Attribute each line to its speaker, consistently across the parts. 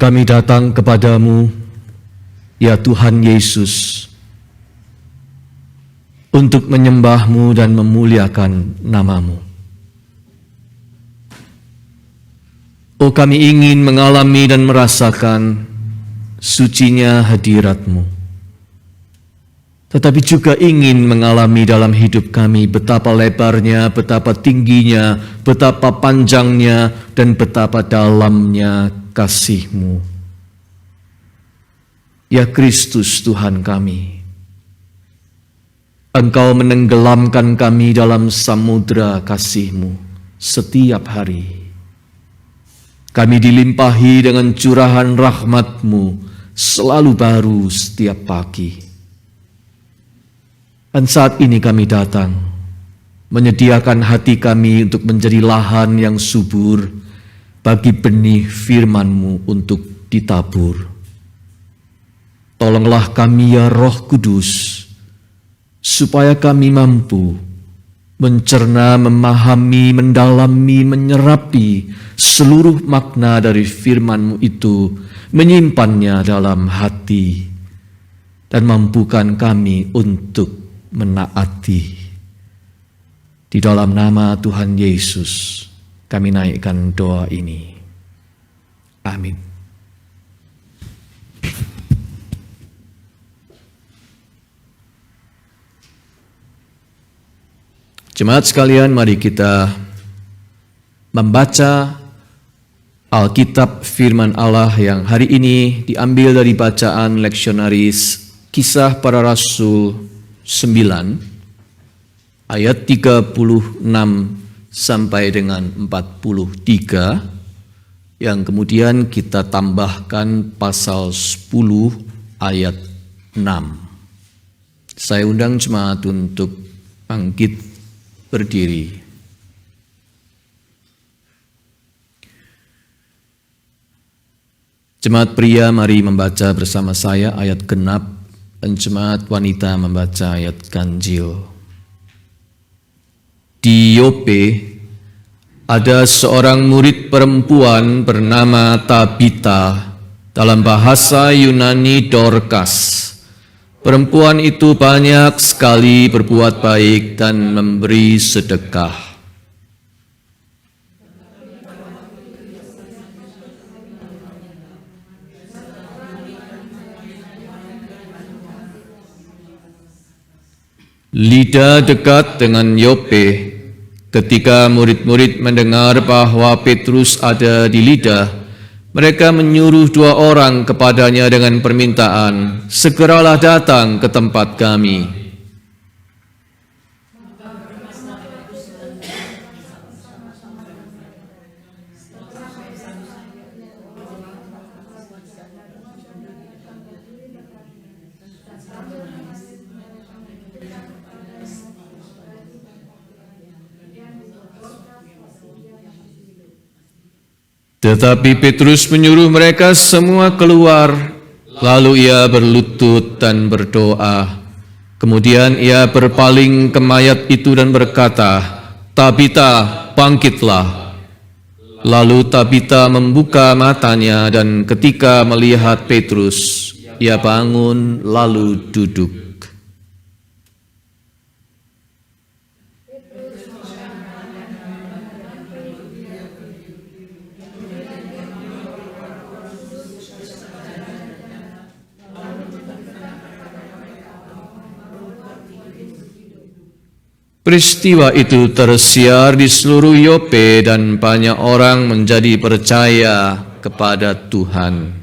Speaker 1: Kami datang kepadamu, ya Tuhan Yesus, untuk menyembah-Mu dan memuliakan nama-Mu. Oh, kami ingin mengalami dan merasakan sucinya hadirat-Mu, tetapi juga ingin mengalami dalam hidup kami betapa lebarnya, betapa tingginya, betapa panjangnya, dan betapa dalamnya kasih-Mu. Ya Kristus Tuhan kami, Engkau menenggelamkan kami dalam samudera kasih-Mu setiap hari. Kami dilimpahi dengan curahan rahmat-Mu selalu baru setiap pagi. Dan saat ini kami datang, menyediakan hati kami untuk menjadi lahan yang subur bagi benih firman-Mu untuk ditabur. Tolonglah kami ya Roh Kudus, supaya kami mampu mencerna, memahami, mendalami, menyerapi seluruh makna dari firman-Mu itu, menyimpannya dalam hati, dan mampukan kami untuk menaati. Di dalam nama Tuhan Yesus, kami naikkan doa ini. Amin. Jemaat sekalian, mari kita membaca Alkitab firman Allah yang hari ini diambil dari bacaan leksionaris Kisah Para Rasul 9 ayat 36 sampai dengan 43, yang kemudian kita tambahkan pasal 10 ayat 6. Saya undang jemaat untuk bangkit berdiri. Jemaat pria mari membaca bersama saya ayat genap, dan jemaat wanita membaca ayat ganjil. Di Yope ada seorang murid perempuan bernama Tabita, dalam bahasa Yunani Dorcas. Perempuan itu banyak sekali berbuat baik dan memberi sedekah. Lida dekat dengan Yope. Ketika murid-murid mendengar bahwa Petrus ada di Lida, mereka menyuruh 2 orang kepadanya dengan permintaan, "Segeralah datang ke tempat kami." Tetapi Petrus menyuruh mereka semua keluar, lalu ia berlutut dan berdoa. Kemudian ia berpaling ke mayat itu dan berkata, "Tabita, bangkitlah." Lalu Tabita membuka matanya, dan ketika melihat Petrus, ia bangun lalu duduk. Peristiwa itu tersiar di seluruh Yope dan banyak orang menjadi percaya kepada Tuhan.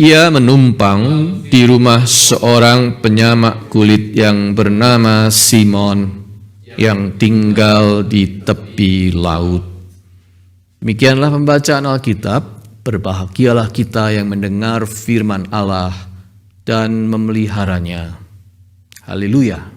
Speaker 1: Ia menumpang di rumah seorang penyamak kulit yang bernama Simon, yang tinggal di tepi laut. Demikianlah pembacaan Alkitab. Berbahagialah kita yang mendengar firman Allah dan memeliharanya. Haleluya.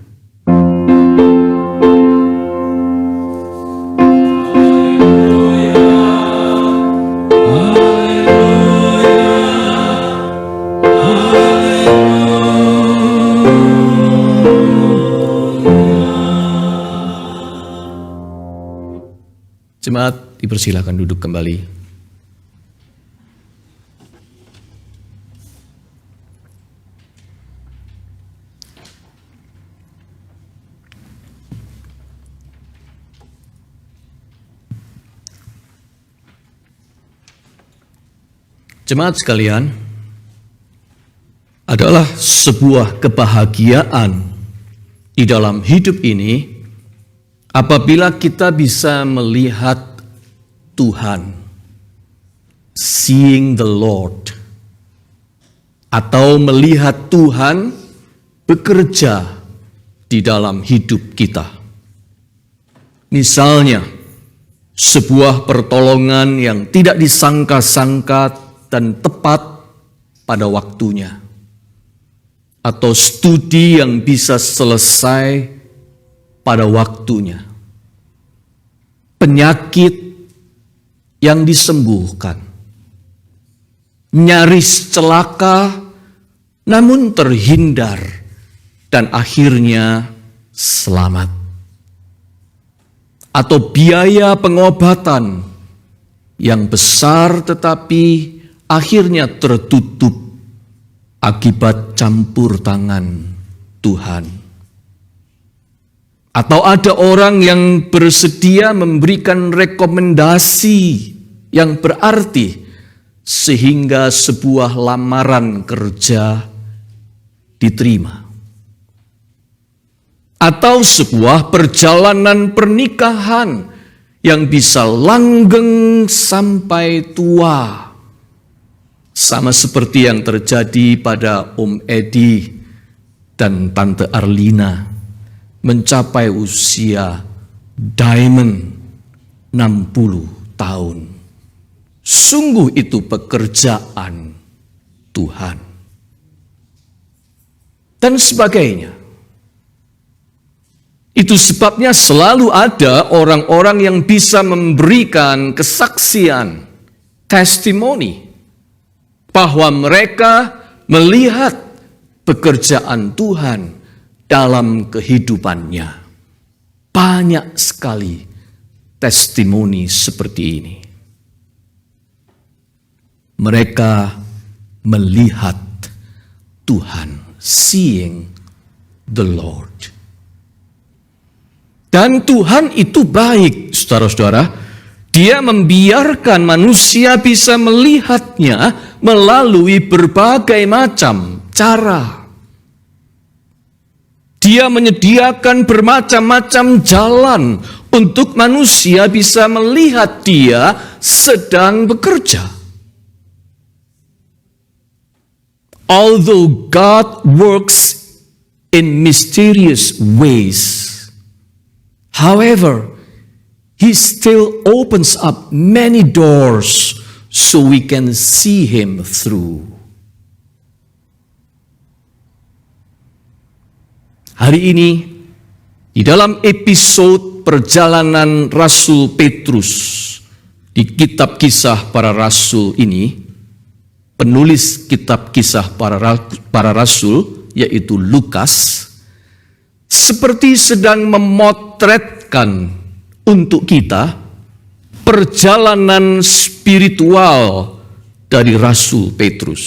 Speaker 1: Jemaat dipersilakan duduk kembali. Jemaat sekalian, adalah sebuah kebahagiaan di dalam hidup ini apabila kita bisa melihat Tuhan, seeing the Lord, atau melihat Tuhan bekerja di dalam hidup kita. Misalnya, sebuah pertolongan yang tidak disangka-sangka dan tepat pada waktunya, atau studi yang bisa selesai pada waktunya, penyakit yang disembuhkan, nyaris celaka namun terhindar dan akhirnya selamat, atau biaya pengobatan yang besar tetapi akhirnya tertutup akibat campur tangan Tuhan. Atau ada orang yang bersedia memberikan rekomendasi yang berarti sehingga sebuah lamaran kerja diterima. Atau sebuah perjalanan pernikahan yang bisa langgeng sampai tua. Sama seperti yang terjadi pada Om Edi dan Tante Arlina, mencapai usia diamond 60 tahun. Sungguh itu pekerjaan Tuhan. Dan sebagainya. Itu sebabnya selalu ada orang-orang yang bisa memberikan kesaksian, testimoni, bahwa mereka melihat pekerjaan Tuhan dalam kehidupannya. Banyak sekali testimoni seperti ini. Mereka melihat Tuhan, seeing the Lord. Dan Tuhan itu baik, saudara-saudara. Dia membiarkan manusia bisa melihatnya melalui berbagai macam cara. Dia menyediakan bermacam-macam jalan untuk manusia bisa melihat Dia sedang bekerja. Although God works in mysterious ways, however, He still opens up many doors so we can see Him through. Hari ini, di dalam episode perjalanan Rasul Petrus di kitab Kisah Para Rasul ini, penulis kitab Kisah Para Rasul, yaitu Lukas, seperti sedang memotretkan untuk kita perjalanan spiritual dari Rasul Petrus,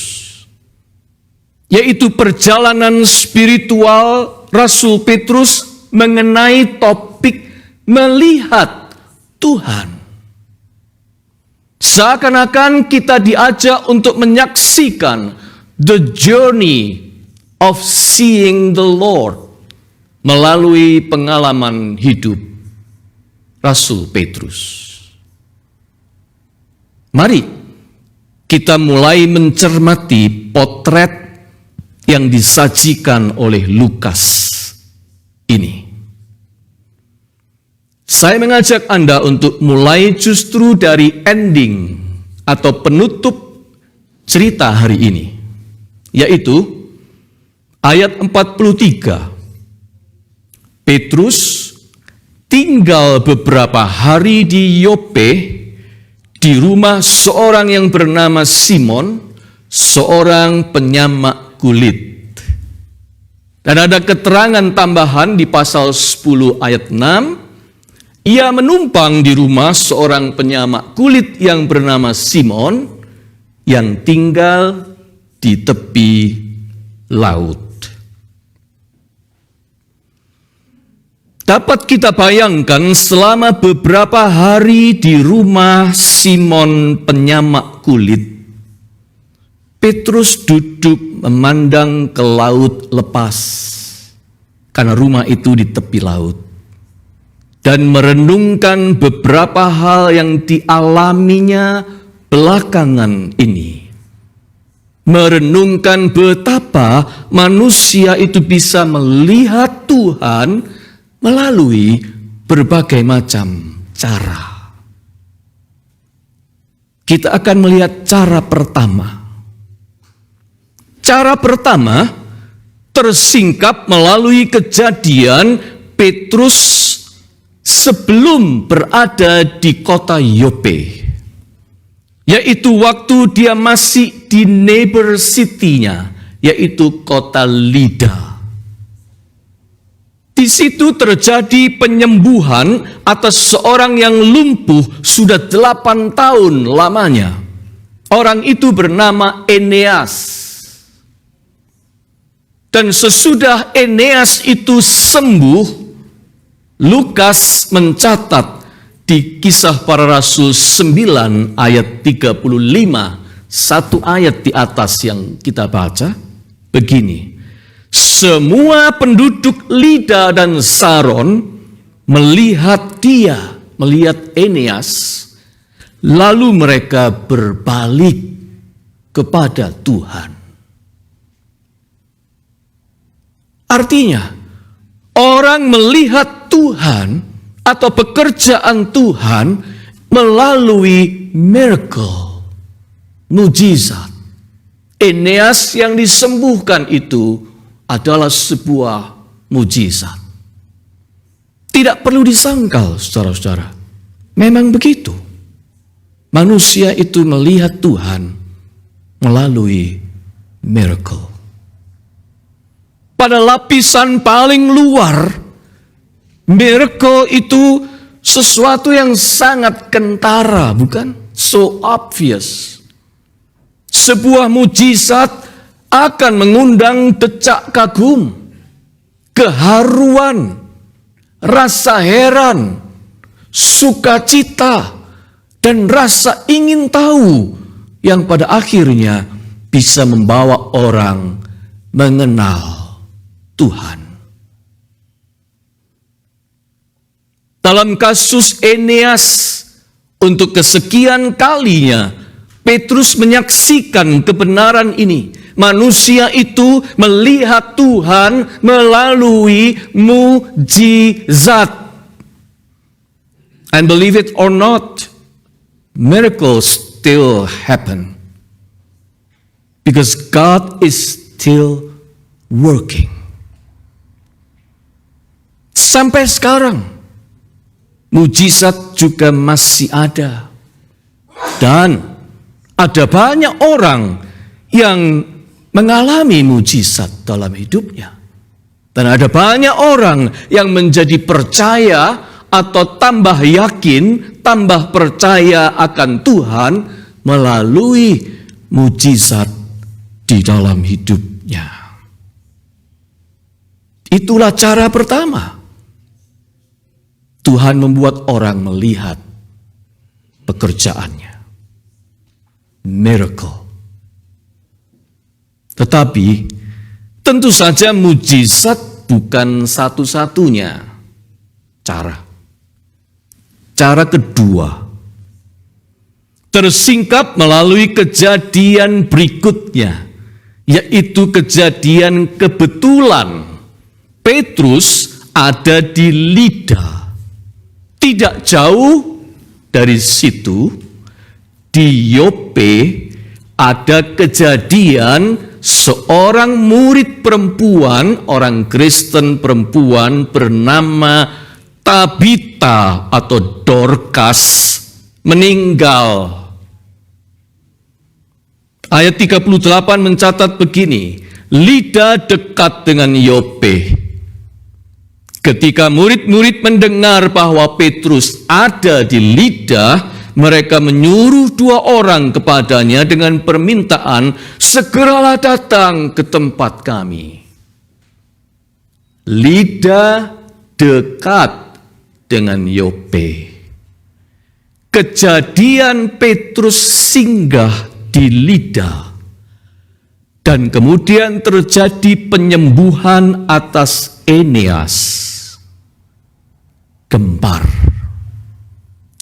Speaker 1: yaitu perjalanan spiritual Rasul Petrus mengenai topik melihat Tuhan. Seakan-akan kita diajak untuk menyaksikan the journey of seeing the Lord melalui pengalaman hidup Rasul Petrus. Mari kita mulai mencermati potret yang disajikan oleh Lukas ini. Saya mengajak Anda untuk mulai justru dari ending atau penutup cerita hari ini, yaitu ayat 43. Petrus tinggal beberapa hari di Yope, di rumah seorang yang bernama Simon, seorang penyamak kulit. Dan ada keterangan tambahan di pasal 10 ayat 6,
Speaker 2: Ia menumpang di rumah seorang penyamak kulit yang bernama Simon yang tinggal di tepi laut. Dapat kita bayangkan selama beberapa hari di rumah Simon penyamak kulit, Petrus duduk memandang ke laut lepas, karena rumah itu di tepi laut, dan merenungkan beberapa hal yang dialaminya belakangan ini. Merenungkan betapa manusia itu bisa melihat Tuhan melalui berbagai macam cara. Kita akan melihat cara pertama. Cara pertama tersingkap melalui kejadian Petrus sebelum berada di kota Yope, yaitu waktu dia masih di neighbor city-nya, yaitu kota Lida. Di situ terjadi penyembuhan atas seorang yang lumpuh sudah 8 tahun lamanya. Orang itu bernama Eneas. Dan sesudah Eneas itu sembuh, Lukas mencatat di Kisah Para Rasul 9 ayat 35, satu ayat di atas yang kita baca, begini. Semua penduduk Lida dan Saron melihat dia, melihat Eneas, lalu mereka berbalik kepada Tuhan. Artinya, orang melihat Tuhan atau pekerjaan Tuhan melalui miracle, mujizat. Eneas yang disembuhkan itu adalah sebuah mujizat. Tidak perlu disangkal, saudara-saudara. Memang begitu. Manusia itu melihat Tuhan melalui miracle. Pada lapisan paling luar, miracle itu sesuatu yang sangat kentara, bukan? So obvious. Sebuah mujizat akan mengundang decak kagum, keharuan, rasa heran, sukacita, dan rasa ingin tahu yang pada akhirnya bisa membawa orang mengenal Tuhan. Dalam kasus Eneas, untuk kesekian kalinya, Petrus menyaksikan kebenaran ini. Manusia itu melihat Tuhan melalui mujizat. And believe it or not, miracles still happen. Because God is still working. Sampai sekarang, mujizat juga masih ada. Dan ada banyak orang yang mengalami mujizat dalam hidupnya. Dan ada banyak orang yang menjadi percaya atau tambah yakin, tambah percaya akan Tuhan melalui mujizat di dalam hidupnya. Itulah cara pertama. Tuhan membuat orang melihat pekerjaannya. Miracle. Tetapi tentu saja mujizat bukan satu-satunya cara. Cara kedua tersingkap melalui kejadian berikutnya, yaitu kejadian kebetulan. Petrus ada di Lida. Tidak jauh dari situ, di Yope, ada kejadian seorang murid perempuan, orang Kristen perempuan bernama Tabita atau Dorcas meninggal. Ayat 38 mencatat begini, Lida dekat dengan Yope. Ketika murid-murid mendengar bahwa Petrus ada di Lida, mereka menyuruh 2 orang kepadanya dengan permintaan, segeralah datang ke tempat kami. Lida dekat dengan Yope. Kejadian Petrus singgah di Lida. Dan kemudian terjadi penyembuhan atas Eneas, kembar.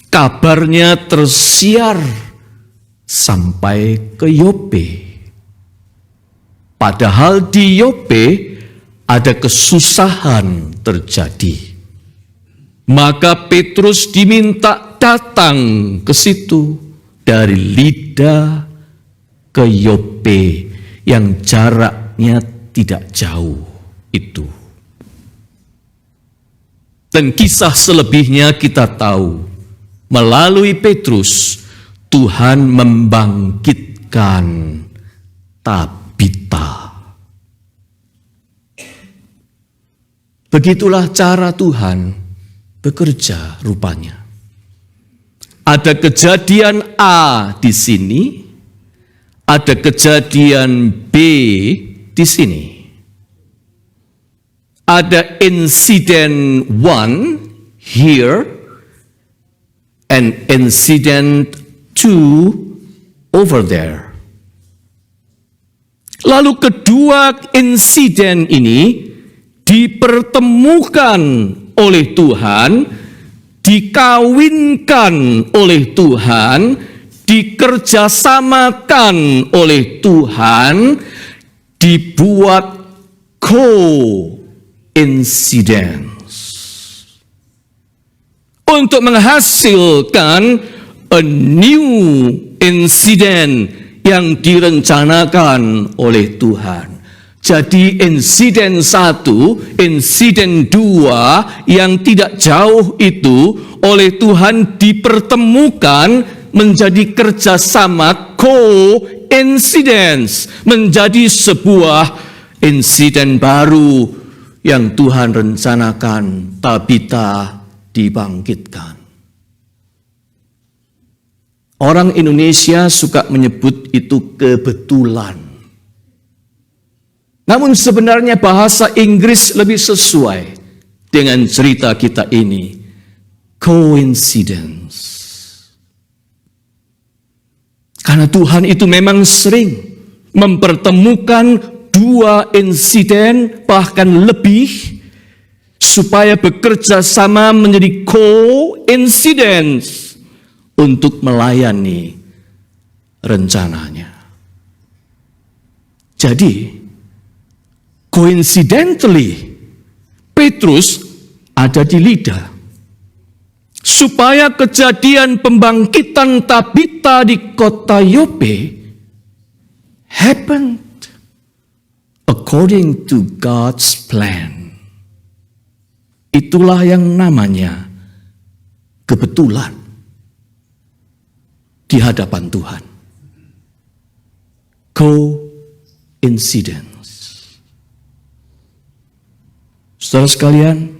Speaker 2: Kabarnya tersiar sampai ke Yope. Padahal di Yope ada kesusahan terjadi. Maka Petrus diminta datang ke situ dari Lida ke Yope yang jaraknya tidak jauh itu. Dan kisah selebihnya kita tahu. Melalui Petrus, Tuhan membangkitkan Tabita. Begitulah cara Tuhan bekerja rupanya. Ada kejadian A di sini, ada kejadian B di sini. Ada insiden 1 here, and incident 2 over there. Lalu kedua insiden ini dipertemukan oleh Tuhan, dikawinkan oleh Tuhan, dikerjasamakan oleh Tuhan, dibuat co-incident. Untuk menghasilkan a new incident yang direncanakan oleh Tuhan. Jadi insiden 1, insiden 2 yang tidak jauh itu oleh Tuhan dipertemukan menjadi kerjasama co-incidence, menjadi sebuah insiden baru yang Tuhan rencanakan. Tabita dibangkitkan. Orang Indonesia suka menyebut itu kebetulan. Namun sebenarnya bahasa Inggris lebih sesuai dengan cerita kita ini. Coincidence. Karena Tuhan itu memang sering mempertemukan 2 insiden bahkan lebih supaya bekerja sama menjadi co-incidence untuk melayani rencananya. Jadi, coincidentally, Petrus ada di Lida. Supaya kejadian pembangkitan Tabita di kota Yope happened according to God's plan. Itulah yang namanya kebetulan di hadapan Tuhan. Coincidence. Saudara sekalian,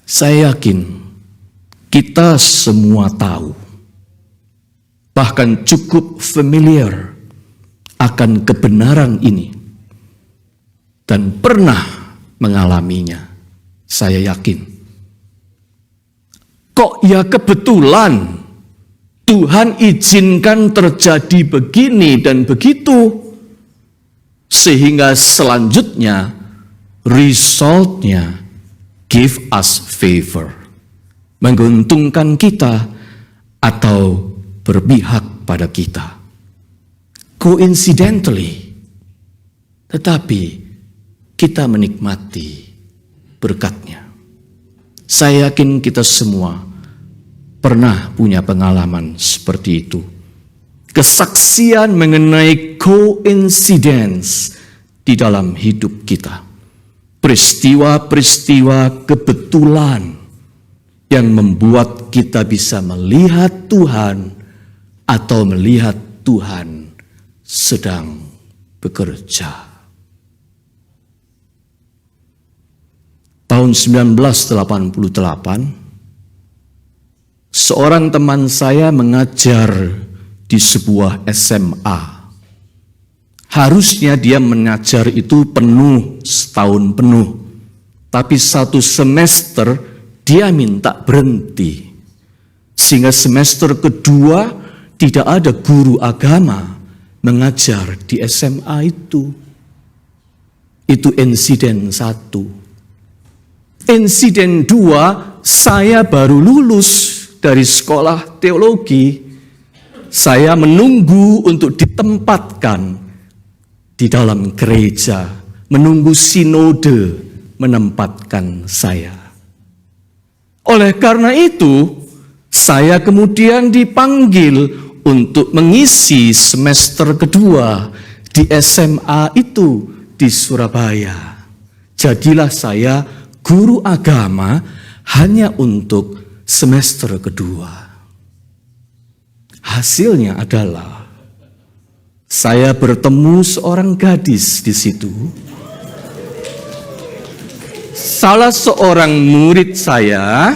Speaker 2: saya yakin kita semua tahu, bahkan cukup familiar akan kebenaran ini dan pernah mengalaminya. Saya yakin. Kok ya kebetulan Tuhan izinkan terjadi begini dan begitu, sehingga selanjutnya resultnya give us favor, menguntungkan kita atau berpihak pada kita. Coincidentally, tetapi kita menikmati berkatnya. Saya yakin kita semua pernah punya pengalaman seperti itu. Kesaksian mengenai coincidence di dalam hidup kita. Peristiwa-peristiwa kebetulan yang membuat kita bisa melihat Tuhan atau melihat Tuhan sedang bekerja. Tahun tahun 1988, seorang teman saya mengajar di sebuah SMA. Harusnya dia mengajar itu penuh, setahun penuh. Tapi satu semester dia minta berhenti. Sehingga semester kedua tidak ada guru agama mengajar di SMA itu. Itu insiden 1. Insiden 2, saya baru lulus dari sekolah teologi. Saya menunggu untuk ditempatkan di dalam gereja, menunggu sinode menempatkan saya. Oleh karena itu, saya kemudian dipanggil untuk mengisi semester kedua di SMA itu di Surabaya. Jadilah saya guru agama hanya untuk semester kedua. Hasilnya adalah saya bertemu seorang gadis di situ. Salah seorang murid saya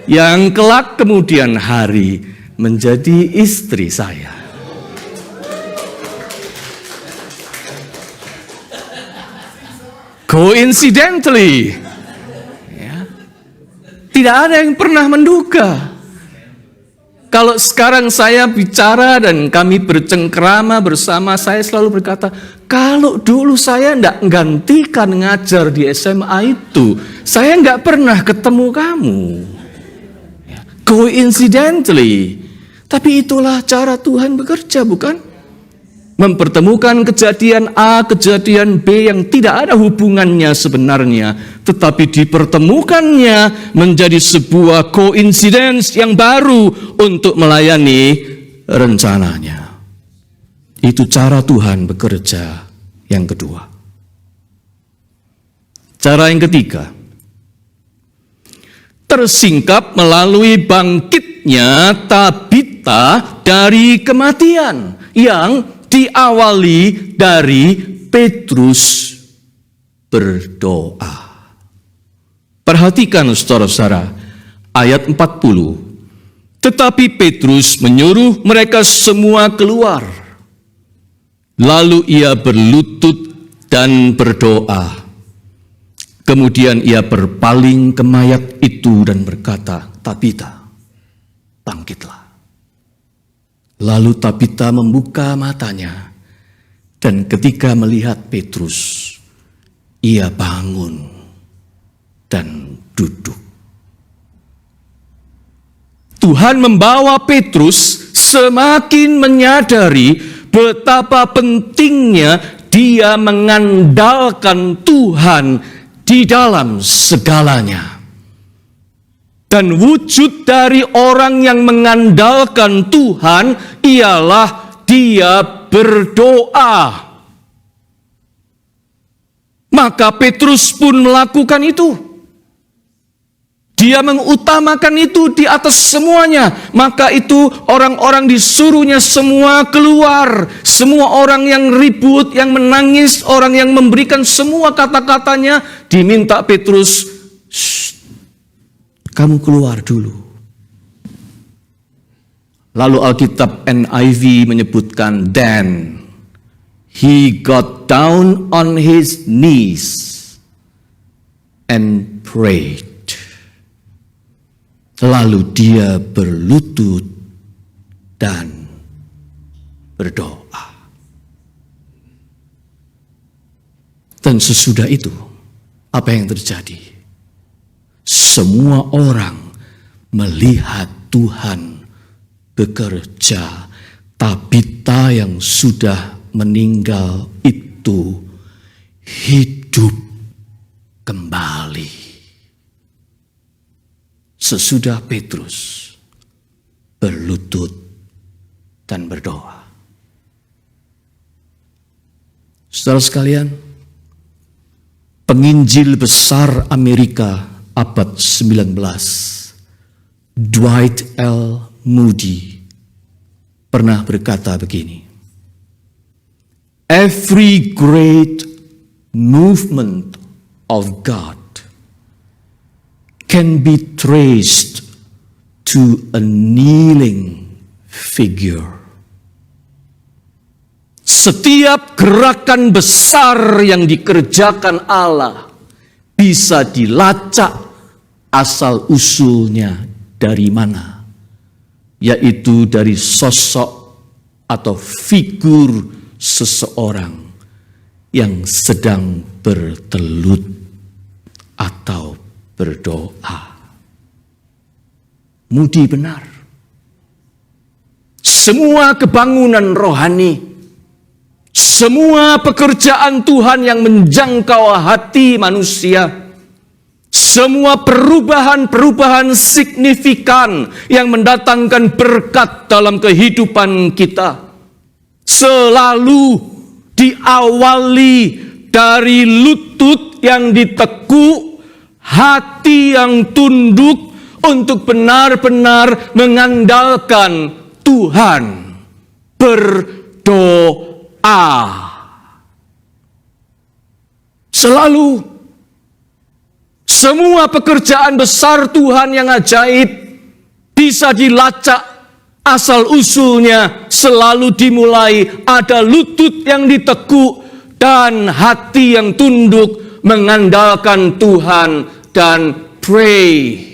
Speaker 2: yang kelak kemudian hari menjadi istri saya. Coincidentally, ya, tidak ada yang pernah menduga. Kalau sekarang saya bicara dan kami bercengkrama bersama, saya selalu berkata, kalau dulu saya tidak menggantikan ngajar di SMA itu, saya nggak pernah ketemu kamu. Coincidentally. Tapi itulah cara Tuhan bekerja, bukan? Mempertemukan kejadian A, kejadian B yang tidak ada hubungannya sebenarnya, tetapi dipertemukannya menjadi sebuah coincidence yang baru untuk melayani rencananya. Itu cara Tuhan bekerja yang kedua. Cara yang ketiga, tersingkap melalui bangkitnya Tabita dari kematian yang diawali dari Petrus berdoa. Perhatikan saudara-saudara, ayat 40. Tetapi Petrus menyuruh mereka semua keluar. Lalu ia berlutut dan berdoa. Kemudian ia berpaling ke mayat itu dan berkata, Tabita, bangkitlah. Lalu Tabita membuka matanya, dan ketika melihat Petrus, ia bangun dan duduk. Tuhan membawa Petrus semakin menyadari betapa pentingnya dia mengandalkan Tuhan di dalam segalanya. Dan wujud dari orang yang mengandalkan Tuhan ialah dia berdoa. Maka Petrus pun melakukan itu. Dia mengutamakan itu di atas semuanya. Maka itu orang-orang disuruhnya semua keluar. Semua orang yang ribut, yang menangis, orang yang memberikan semua kata-katanya, diminta Petrus, kamu keluar dulu. Lalu Alkitab NIV menyebutkan, then he got down on his knees and prayed. Lalu dia berlutut dan berdoa. Dan sesudah itu, apa yang terjadi? Semua orang melihat Tuhan bekerja. Tabita yang sudah meninggal itu hidup kembali. Sesudah Petrus berlutut dan berdoa. Saudara sekalian, penginjil besar Amerika abad 19, Dwight L. Moody, pernah berkata begini, every great movement of God can be traced to a kneeling figure. Setiap gerakan besar yang dikerjakan Allah bisa dilacak asal-usulnya dari mana, yaitu dari sosok atau figur seseorang yang sedang bertelut atau berdoa. Moody benar. Semua kebangunan rohani, semua pekerjaan Tuhan yang menjangkau hati manusia, semua perubahan-perubahan signifikan yang mendatangkan berkat dalam kehidupan kita selalu diawali dari lutut yang ditekuk, hati yang tunduk untuk benar-benar mengandalkan Tuhan, berdoa. Selalu semua pekerjaan besar Tuhan yang ajaib bisa dilacak asal-usulnya selalu dimulai ada lutut yang ditekuk dan hati yang tunduk mengandalkan Tuhan dan pray.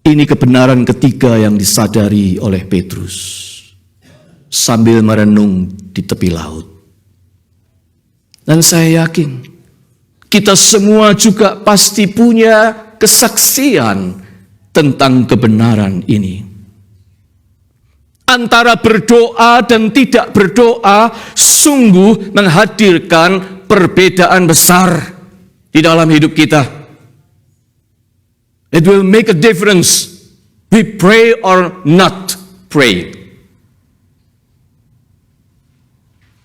Speaker 2: Ini kebenaran ketiga yang disadari oleh Petrus sambil merenung di tepi laut. Dan saya yakin kita semua juga pasti punya kesaksian tentang kebenaran ini. Antara berdoa dan tidak berdoa sungguh menghadirkan perbedaan besar di dalam hidup kita. It will make a difference. We pray or not pray.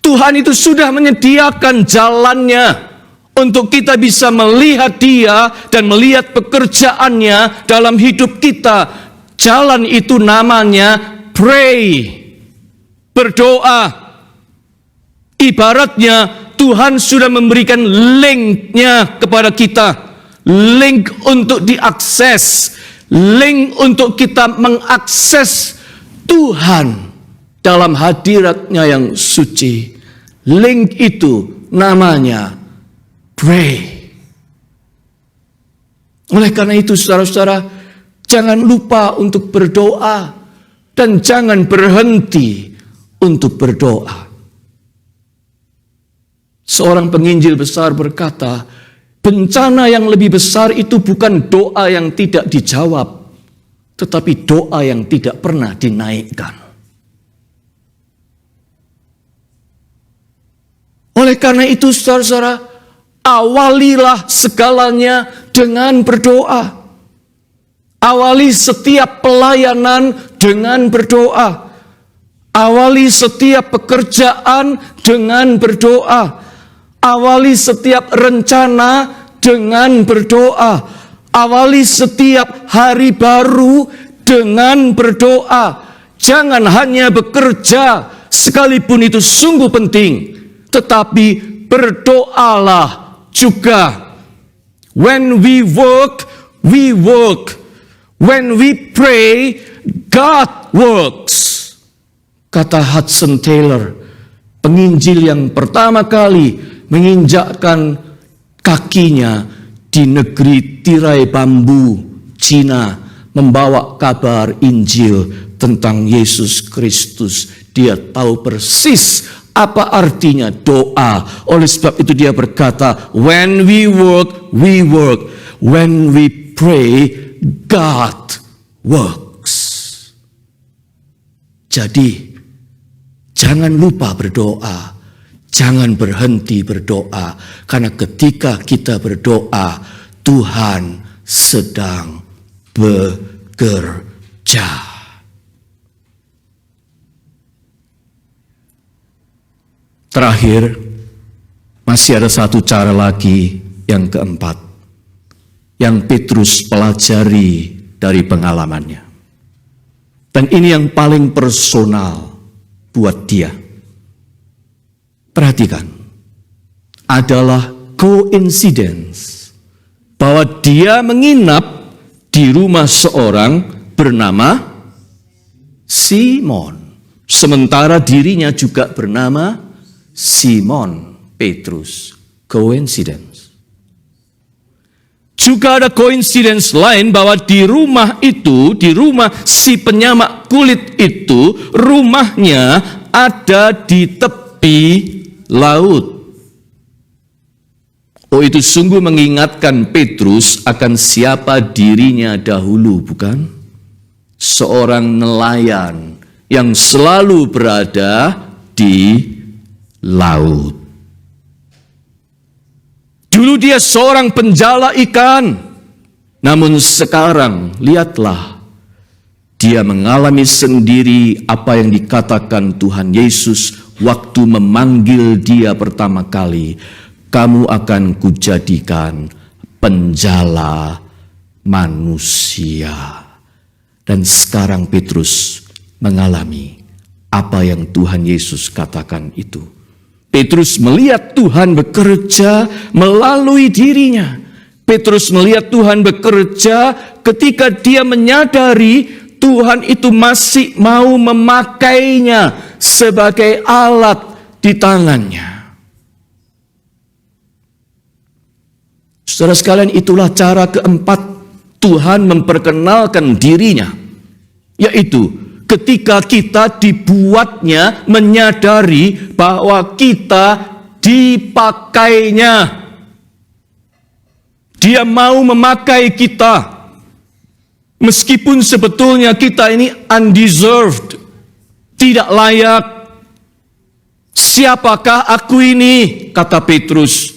Speaker 2: Tuhan itu sudah menyediakan jalannya untuk kita bisa melihat Dia dan melihat pekerjaannya dalam hidup kita. Jalan itu namanya pray, berdoa. Ibaratnya Tuhan sudah memberikan link-nya kepada kita. Link untuk diakses, link untuk kita mengakses Tuhan dalam hadiratnya yang suci. Link itu namanya pray. Oleh karena itu saudara-saudara, jangan lupa untuk berdoa dan jangan berhenti untuk berdoa. Seorang penginjil besar berkata, bencana yang lebih besar itu bukan doa yang tidak dijawab, tetapi doa yang tidak pernah dinaikkan. Oleh karena itu, saudara-saudara, awalilah segalanya dengan berdoa. Awali setiap pelayanan dengan berdoa. Awali setiap pekerjaan dengan berdoa. Awali setiap rencana dengan berdoa. Awali setiap hari baru dengan berdoa. Jangan hanya bekerja, sekalipun itu sungguh penting, tetapi berdoalah juga. When we work, we work. When we pray, God works. Kata Hudson Taylor, penginjil yang pertama kali menginjakkan kakinya di negeri tirai bambu Cina, membawa kabar Injil tentang Yesus Kristus. Dia tahu persis apa artinya doa. Oleh sebab itu dia berkata, when we work, we work. When we pray, God works. Jadi, jangan lupa berdoa. Jangan berhenti berdoa, karena ketika kita berdoa, Tuhan sedang bekerja. Terakhir, masih ada satu cara lagi yang keempat, yang Petrus pelajari dari pengalamannya. Dan ini yang paling personal buat dia. Perhatikan, adalah coincidence. Bahwa dia menginap di rumah seorang bernama Simon. Sementara dirinya juga bernama Simon Petrus. Coincidence. Juga ada coincidence lain bahwa di rumah itu, di rumah si penyamak kulit itu, rumahnya ada di tepi laut. Oh, itu sungguh mengingatkan Petrus akan siapa dirinya dahulu, bukan? Seorang nelayan yang selalu berada di laut. Dulu dia seorang penjala ikan, namun sekarang lihatlah, dia mengalami sendiri apa yang dikatakan Tuhan Yesus waktu memanggil dia pertama kali. Kamu akan kujadikan penjala manusia. Dan sekarang Petrus mengalami apa yang Tuhan Yesus katakan itu. Petrus melihat Tuhan bekerja melalui dirinya. Petrus melihat Tuhan bekerja ketika dia menyadari Tuhan itu masih mau memakainya sebagai alat di tangannya. Saudara sekalian, itulah cara keempat Tuhan memperkenalkan dirinya, yaitu ketika kita dibuatnya menyadari bahwa kita dipakainya. Dia mau memakai kita. Meskipun sebetulnya kita ini undeserved, tidak layak. Siapakah aku ini? Kata Petrus.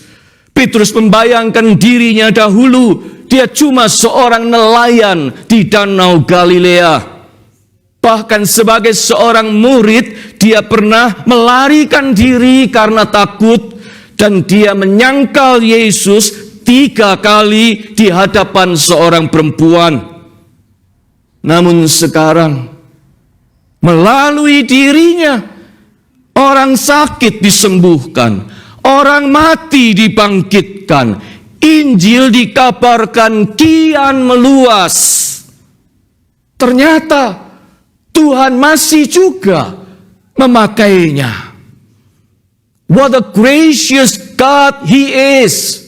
Speaker 2: Petrus membayangkan dirinya dahulu. Dia cuma seorang nelayan di Danau Galilea. Bahkan sebagai seorang murid, dia pernah melarikan diri karena takut. Dan dia menyangkal Yesus 3 kali di hadapan seorang perempuan. Namun sekarang, melalui dirinya, orang sakit disembuhkan, orang mati dibangkitkan, Injil dikabarkan kian meluas. Ternyata Tuhan masih juga memakainya. What a gracious God He is.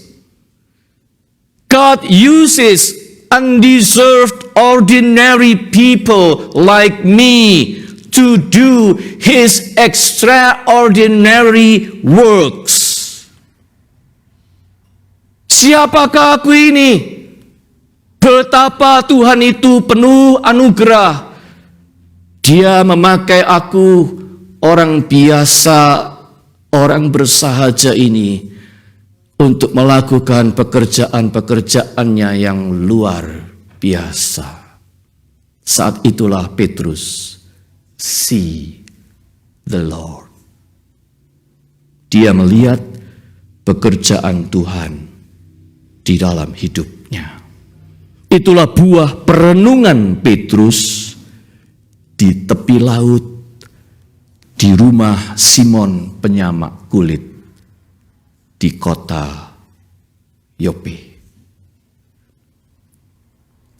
Speaker 2: God uses undeserved ordinary people like me to do His extraordinary works. Siapakah aku ini? Betapa Tuhan itu penuh anugerah. Dia memakai aku, orang biasa, orang bersahaja ini, untuk melakukan pekerjaan-pekerjaannya yang luar biasa. Saat itulah Petrus see the Lord. Dia melihat pekerjaan Tuhan di dalam hidupnya. Itulah buah perenungan Petrus di tepi laut, di rumah Simon penyamak kulit, di kota Yope.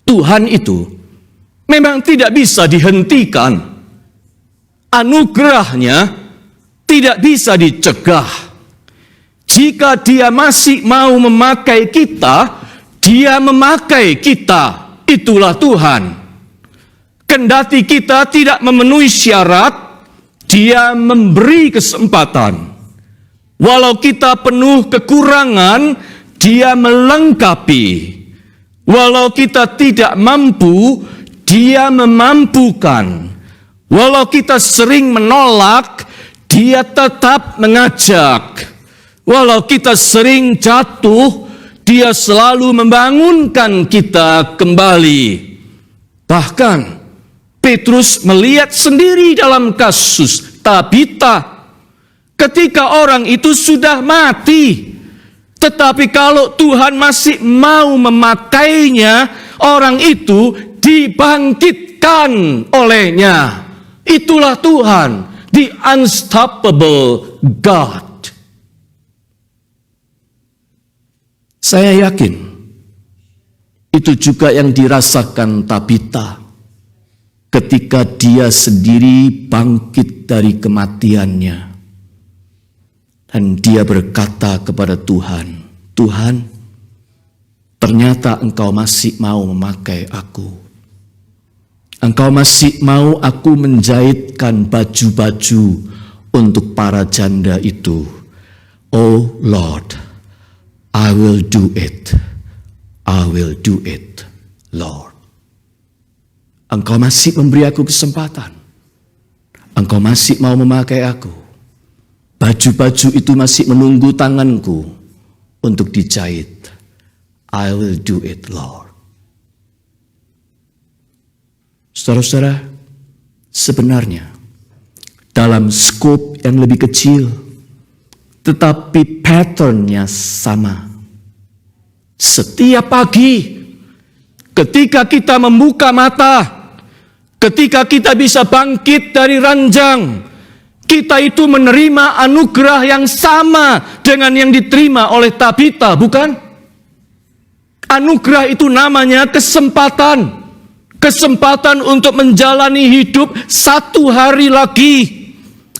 Speaker 2: Tuhan itu memang tidak bisa dihentikan. Anugerahnya tidak bisa dicegah. Jika Dia masih mau memakai kita, Dia memakai kita. Itulah Tuhan. Kendati kita tidak memenuhi syarat, Dia memberi kesempatan. Walau kita penuh kekurangan, Dia melengkapi. Walau kita tidak mampu, Dia memampukan. Walau kita sering menolak, Dia tetap mengajak. Walau kita sering jatuh, Dia selalu membangunkan kita kembali. Bahkan Petrus melihat sendiri dalam kasus Tabita, ketika orang itu sudah mati. Tetapi kalau Tuhan masih mau memakainya, orang itu dibangkitkan olehnya. Itulah Tuhan, the unstoppable God. Saya yakin itu juga yang dirasakan Tabita ketika dia sendiri bangkit dari kematiannya. Dan dia berkata kepada Tuhan, Tuhan, ternyata Engkau masih mau memakai aku. Engkau masih mau aku menjahitkan baju-baju untuk para janda itu. Oh Lord, I will do it. I will do it, Lord. Engkau masih memberi aku kesempatan. Engkau masih mau memakai aku. Baju-baju itu masih menunggu tanganku untuk dijahit. I will do it, Lord. Saudara-saudara, sebenarnya dalam skop yang lebih kecil, tetapi patternnya sama. Setiap pagi, ketika kita membuka mata, ketika kita bisa bangkit dari ranjang, kita itu menerima anugerah yang sama dengan yang diterima oleh Tabita, bukan? Anugerah itu namanya kesempatan. Kesempatan untuk menjalani hidup satu hari lagi.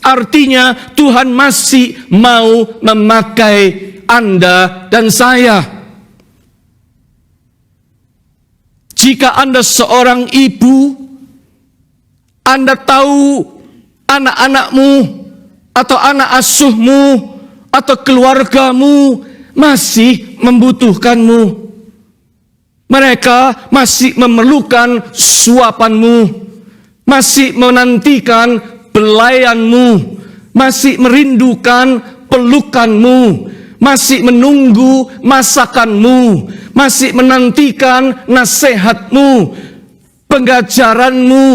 Speaker 2: Artinya Tuhan masih mau memakai Anda dan saya. Jika Anda seorang ibu, Anda tahu anak-anakmu atau anak asuhmu atau keluargamu masih membutuhkanmu. Mereka masih memerlukan suapanmu, masih menantikan belayanmu, masih merindukan pelukanmu, masih menunggu masakanmu, masih menantikan nasihatmu, pengajaranmu,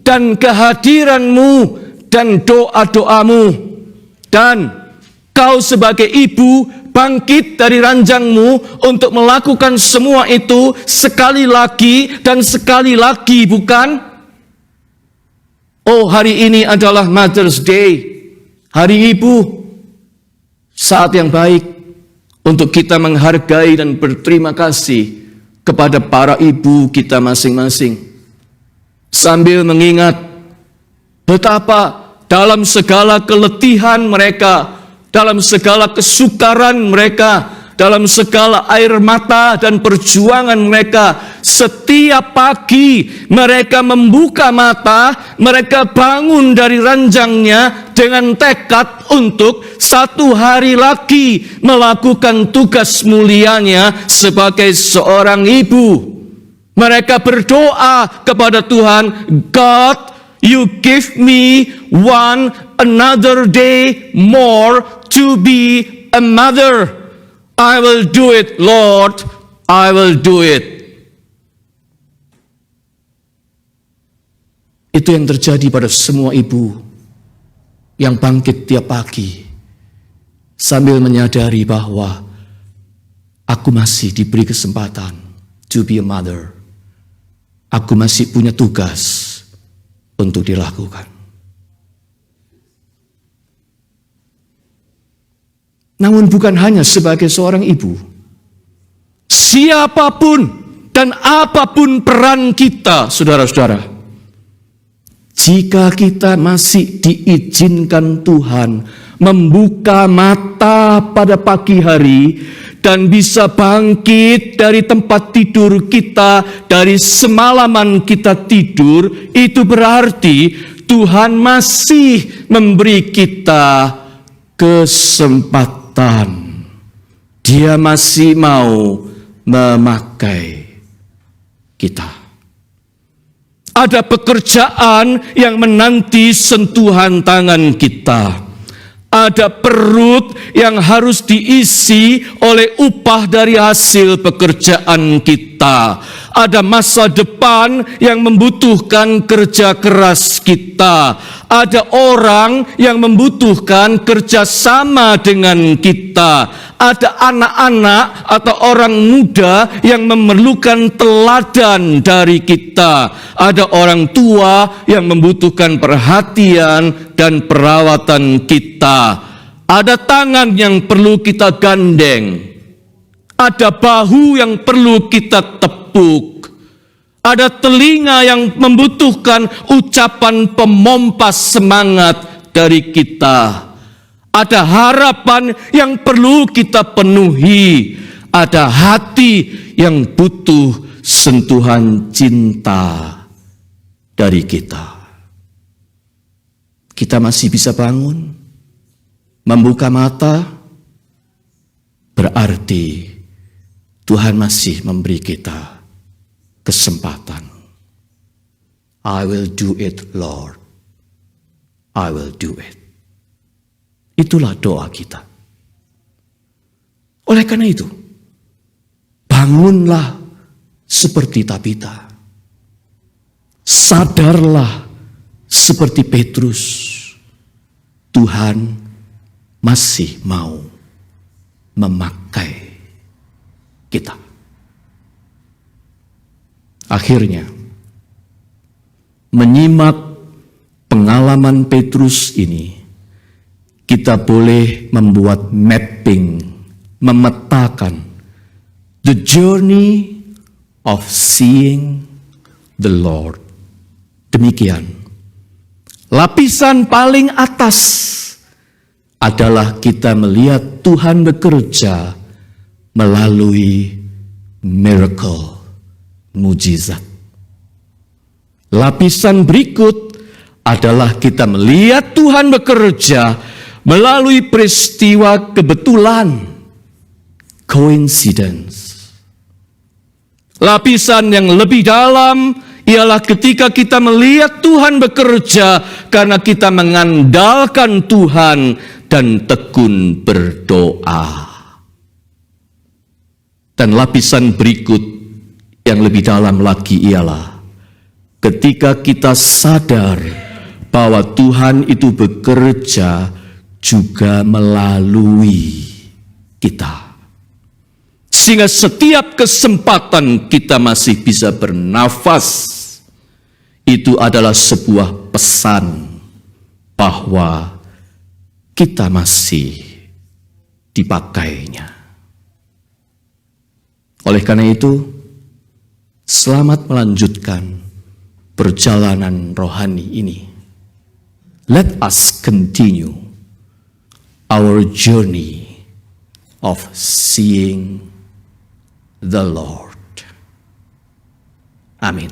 Speaker 2: dan kehadiranmu, dan doa-doamu. Dan kau sebagai ibu bangkit dari ranjangmu untuk melakukan semua itu sekali lagi dan sekali lagi, bukan? Oh, hari ini adalah Mother's Day, hari ibu. Saat yang baik untuk kita menghargai dan berterima kasih kepada para ibu kita masing-masing. Sambil mengingat betapa dalam segala keletihan mereka, dalam segala kesukaran mereka, dalam segala air mata dan perjuangan mereka, setiap pagi mereka membuka mata, mereka bangun dari ranjangnya dengan tekad untuk satu hari lagi melakukan tugas mulianya sebagai seorang ibu. Mereka berdoa kepada Tuhan, God, you give me another day more to be a mother. I will do it, Lord. I will do it. Itu yang terjadi pada semua ibu yang bangkit tiap pagi sambil menyadari bahwa aku masih diberi kesempatan to be a mother. Aku masih punya tugas untuk dilakukan. Namun bukan hanya sebagai seorang ibu. Siapapun dan apapun peran kita, saudara-saudara, jika kita masih diizinkan Tuhan membuka mata pada pagi hari dan bisa bangkit dari tempat tidur kita, dari semalaman kita tidur, itu berarti Tuhan masih memberi kita kesempatan. Dia masih mau memakai kita. Ada pekerjaan yang menanti sentuhan tangan kita. Ada perut yang harus diisi oleh upah dari hasil pekerjaan kita. Ada masa depan yang membutuhkan kerja keras kita. Ada orang yang membutuhkan kerjasama dengan kita. Ada anak-anak atau orang muda yang memerlukan teladan dari kita. Ada orang tua yang membutuhkan perhatian dan perawatan kita. Ada tangan yang perlu kita gandeng. Ada bahu yang perlu kita tepuk. Ada telinga yang membutuhkan ucapan pemompas semangat dari kita. Ada harapan yang perlu kita penuhi. Ada hati yang butuh sentuhan cinta dari kita. Kita masih bisa bangun, membuka mata, berarti Tuhan masih memberi kita kesempatan. I will do it, Lord. I will do it. Itulah doa kita. Oleh karena itu, bangunlah seperti Tabita. Sadarlah seperti Petrus. Tuhan masih mau memakai kita. Akhirnya, menyimak pengalaman Petrus ini, kita boleh membuat mapping, memetakan the journey of seeing the Lord. Demikian, lapisan paling atas adalah kita melihat Tuhan bekerja melalui miracle, mujizat. Lapisan berikut adalah kita melihat Tuhan bekerja melalui peristiwa kebetulan, coincidence. Lapisan yang lebih dalam ialah ketika kita melihat Tuhan bekerja karena kita mengandalkan Tuhan dan tekun berdoa. Dan lapisan berikut yang lebih dalam lagi ialah ketika kita sadar bahwa Tuhan itu bekerja juga melalui kita. Sehingga setiap kesempatan kita masih bisa bernafas, itu adalah sebuah pesan bahwa kita masih dipakainya. Oleh karena itu, selamat melanjutkan perjalanan rohani ini. Let us continue our journey of seeing the Lord. Amin.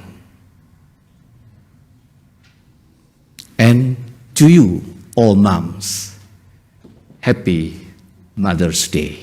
Speaker 2: And to you, all moms, happy Mother's Day.